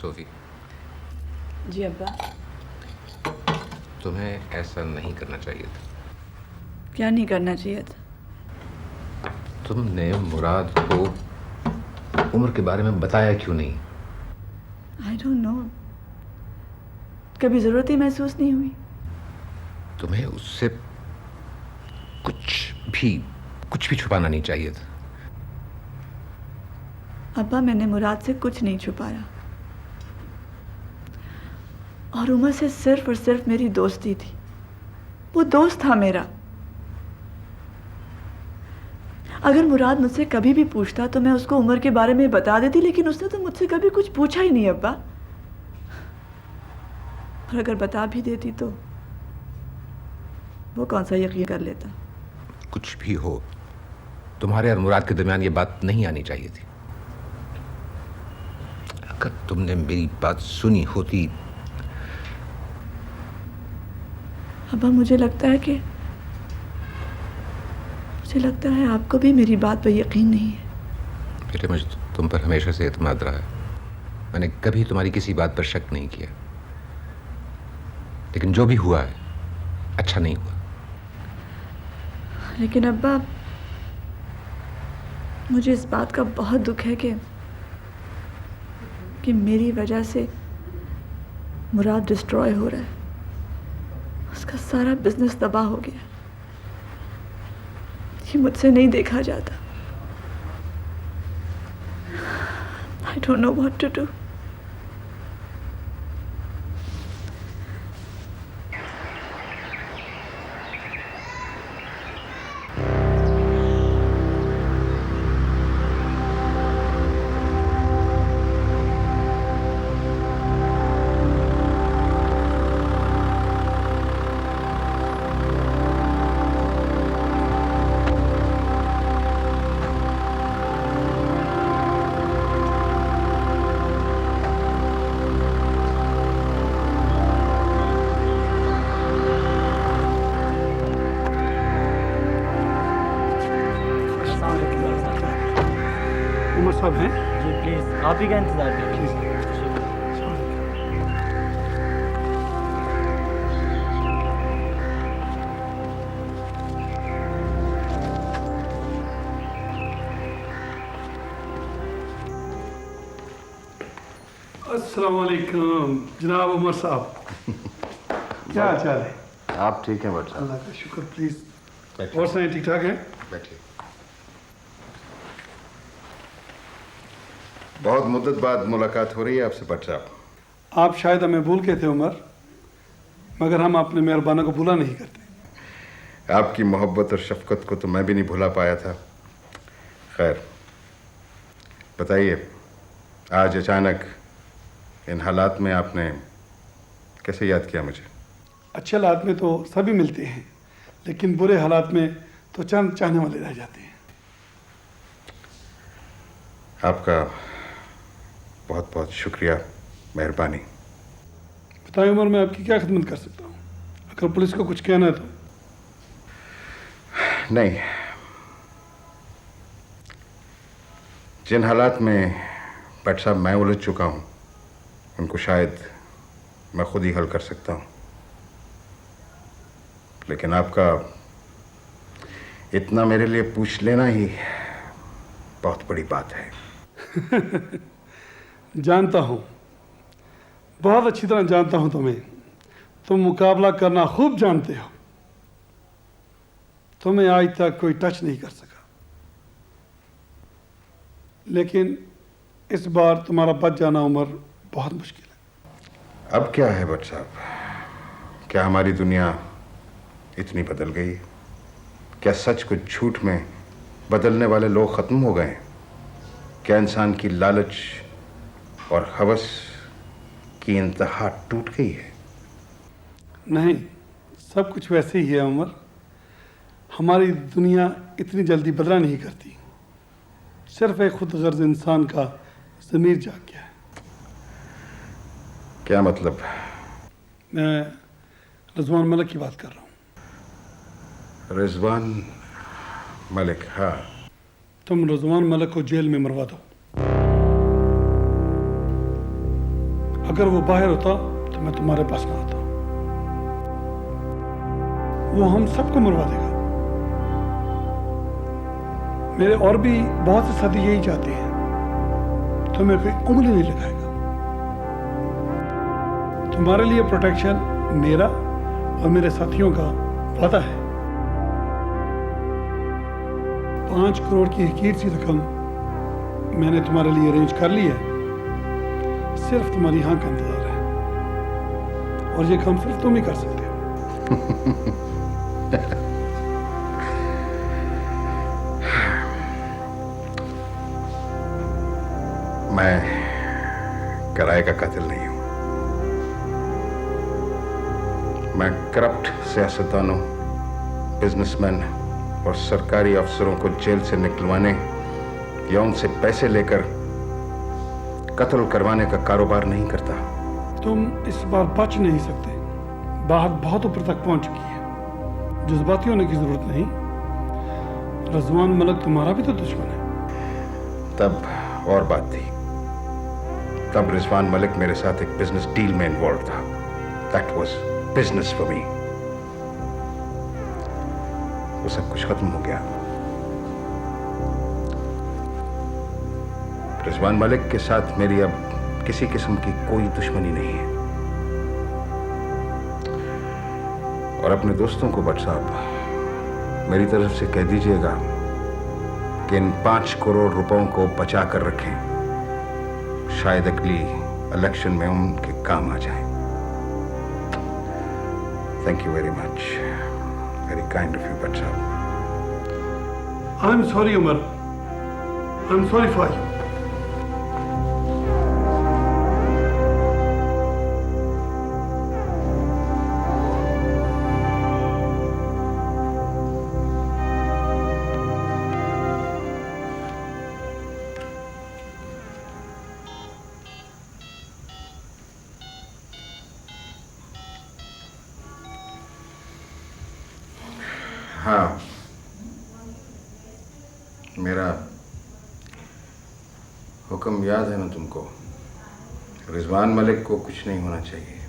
Sophie, जी अब्बा। तुम्हें ऐसा नहीं करना चाहिए था। क्या नहीं करना चाहिए था? तुमने मुराद को उम्र के बारे में बताया क्यों नहीं? आई डोंट नो, कभी ज़रूरत ही महसूस नहीं हुई। तुम्हें उससे कुछ भी छुपाना नहीं चाहिए था। अब्बा, मैंने मुराद से कुछ नहीं छुपाया, और उमर से सिर्फ और सिर्फ मेरी दोस्ती थी। वो दोस्त था मेरा। अगर मुराद मुझसे कभी भी पूछता तो मैं उसको उमर के बारे में बता देती, लेकिन उसने तो मुझसे कभी कुछ पूछा ही नहीं अब्बा। और अगर बता भी देती तो वो कौन सा यकीन कर लेता। कुछ भी हो, तुम्हारे और मुराद के दरमियान ये बात नहीं आनी चाहिए थी। अगर तुमने मेरी बात सुनी होती। अब्बा, मुझे लगता है आपको भी मेरी बात पर यकीन नहीं है। बेटे, मुझे तुम पर हमेशा से एतमाद रहा है। मैंने कभी तुम्हारी किसी बात पर शक नहीं किया, लेकिन जो भी हुआ है अच्छा नहीं हुआ। लेकिन अब्बा, मुझे इस बात का बहुत दुख है कि मेरी वजह से मुराद डिस्ट्रॉय हो रहा है। उसका सारा बिजनेस तबाह हो गया। ये मुझसे नहीं देखा जाता। I don't know what to do. Umar साहब हैं? जी प्लीज़, आप ही का इंतज़ार कीजिए। अस्सलाम वालेकुम जनाब उमर साहब। क्या हाल चाल है? आप ठीक हैं बट अल्लाह का शुक्र। प्लीज़ बैठिए। और सुनाइए, ठीक ठाक हैं? बैठिए। बहुत मुद्दत बाद मुलाकात हो रही है आपसे भट्ट साहब। आप शायद हमें भूल गए थे उमर, मगर हम अपने मेहरबानों को भूला नहीं करते। आपकी मोहब्बत और शफकत को तो मैं भी नहीं भुला पाया था। खैर बताइए, आज अचानक इन हालात में आपने कैसे याद किया मुझे? अच्छे हालात में तो सभी मिलते हैं, लेकिन बुरे हालात में तो चंद चाहने वाले रह जाते हैं। आपका बहुत बहुत शुक्रिया, मेहरबानी। बताएं उमर, मैं आपकी क्या खिदमत कर सकता हूँ? अगर पुलिस को कुछ कहना है तो। नहीं, जिन हालात में भट्ट साहब मैं उलझ चुका हूँ उनको शायद मैं खुद ही हल कर सकता हूँ, लेकिन आपका इतना मेरे लिए पूछ लेना ही बहुत बड़ी बात है। जानता हूँ, बहुत अच्छी तरह जानता हूँ तुम्हें। तुम मुकाबला करना खूब जानते हो। तुम्हें आज तक कोई टच नहीं कर सका, लेकिन इस बार तुम्हारा बच जाना उमर बहुत मुश्किल है। अब क्या है भट्ट साहब, क्या हमारी दुनिया इतनी बदल गई है? क्या सच को झूठ में बदलने वाले लोग खत्म हो गए हैं? क्या इंसान की लालच और हवस की इंतहा टूट गई है? नहीं, सब कुछ वैसे ही है उमर। हमारी दुनिया इतनी जल्दी बदला नहीं करती। सिर्फ एक खुद गर्ज इंसान का ज़मीर जाग गया है। क्या मतलब? मैं रिजवान मलिक की बात कर रहा हूँ। रिजवान मलिक? हाँ। तुम रिजवान मलिक को जेल में मरवा दो। अगर वो बाहर होता तो मैं तुम्हारे पास ना आता। वो हम सबको मरवा देगा। मेरे और भी बहुत से साथी यही चाहते हैं, तो मैं कोई उंगली नहीं लगाएगा। तुम्हारे लिए प्रोटेक्शन मेरा और मेरे साथियों का वादा है। 5 करोड़ की हकीर सी रकम मैंने तुम्हारे लिए अरेंज कर ली है। सिर्फ तुम्हारी हाँ का इंतजार है, और ये काम सिर्फ तुम ही कर सकते हो। मैं किराए का कातिल नहीं हूं। मैं करप्ट सियासतदानों, बिजनेसमैन और सरकारी अफसरों को जेल से निकलवाने या उनसे पैसे लेकर कत्ल करवाने का कारोबार नहीं करता। तुम इस बार बच नहीं सकते। बात बहुत ऊपर तक पहुंच चुकी है। जज्बाती होने की जरूरत नहीं। रजवान मलिक तुम्हारा भी तो दुश्मन है। तब और बात थी। तब रिजवान मलिक मेरे साथ एक बिजनेस डील में इन्वॉल्व था। That was business for me. वो सब कुछ खत्म हो गया। रिजवान मलिक के साथ मेरी अब किसी किस्म की कोई दुश्मनी नहीं है। और अपने दोस्तों को भट्ट साहब, मेरी तरफ से कह दीजिएगा कि इन 5 करोड़ रुपयों को बचा कर रखें। शायद अगली इलेक्शन में उनके काम आ जाए। Thank you very much. Very kind of you Bhatt साहब। I am sorry Umar. I am sorry for you. हाँ, मेरा हुक्म याद है ना तुमको? रिजवान मलिक को कुछ नहीं होना चाहिए।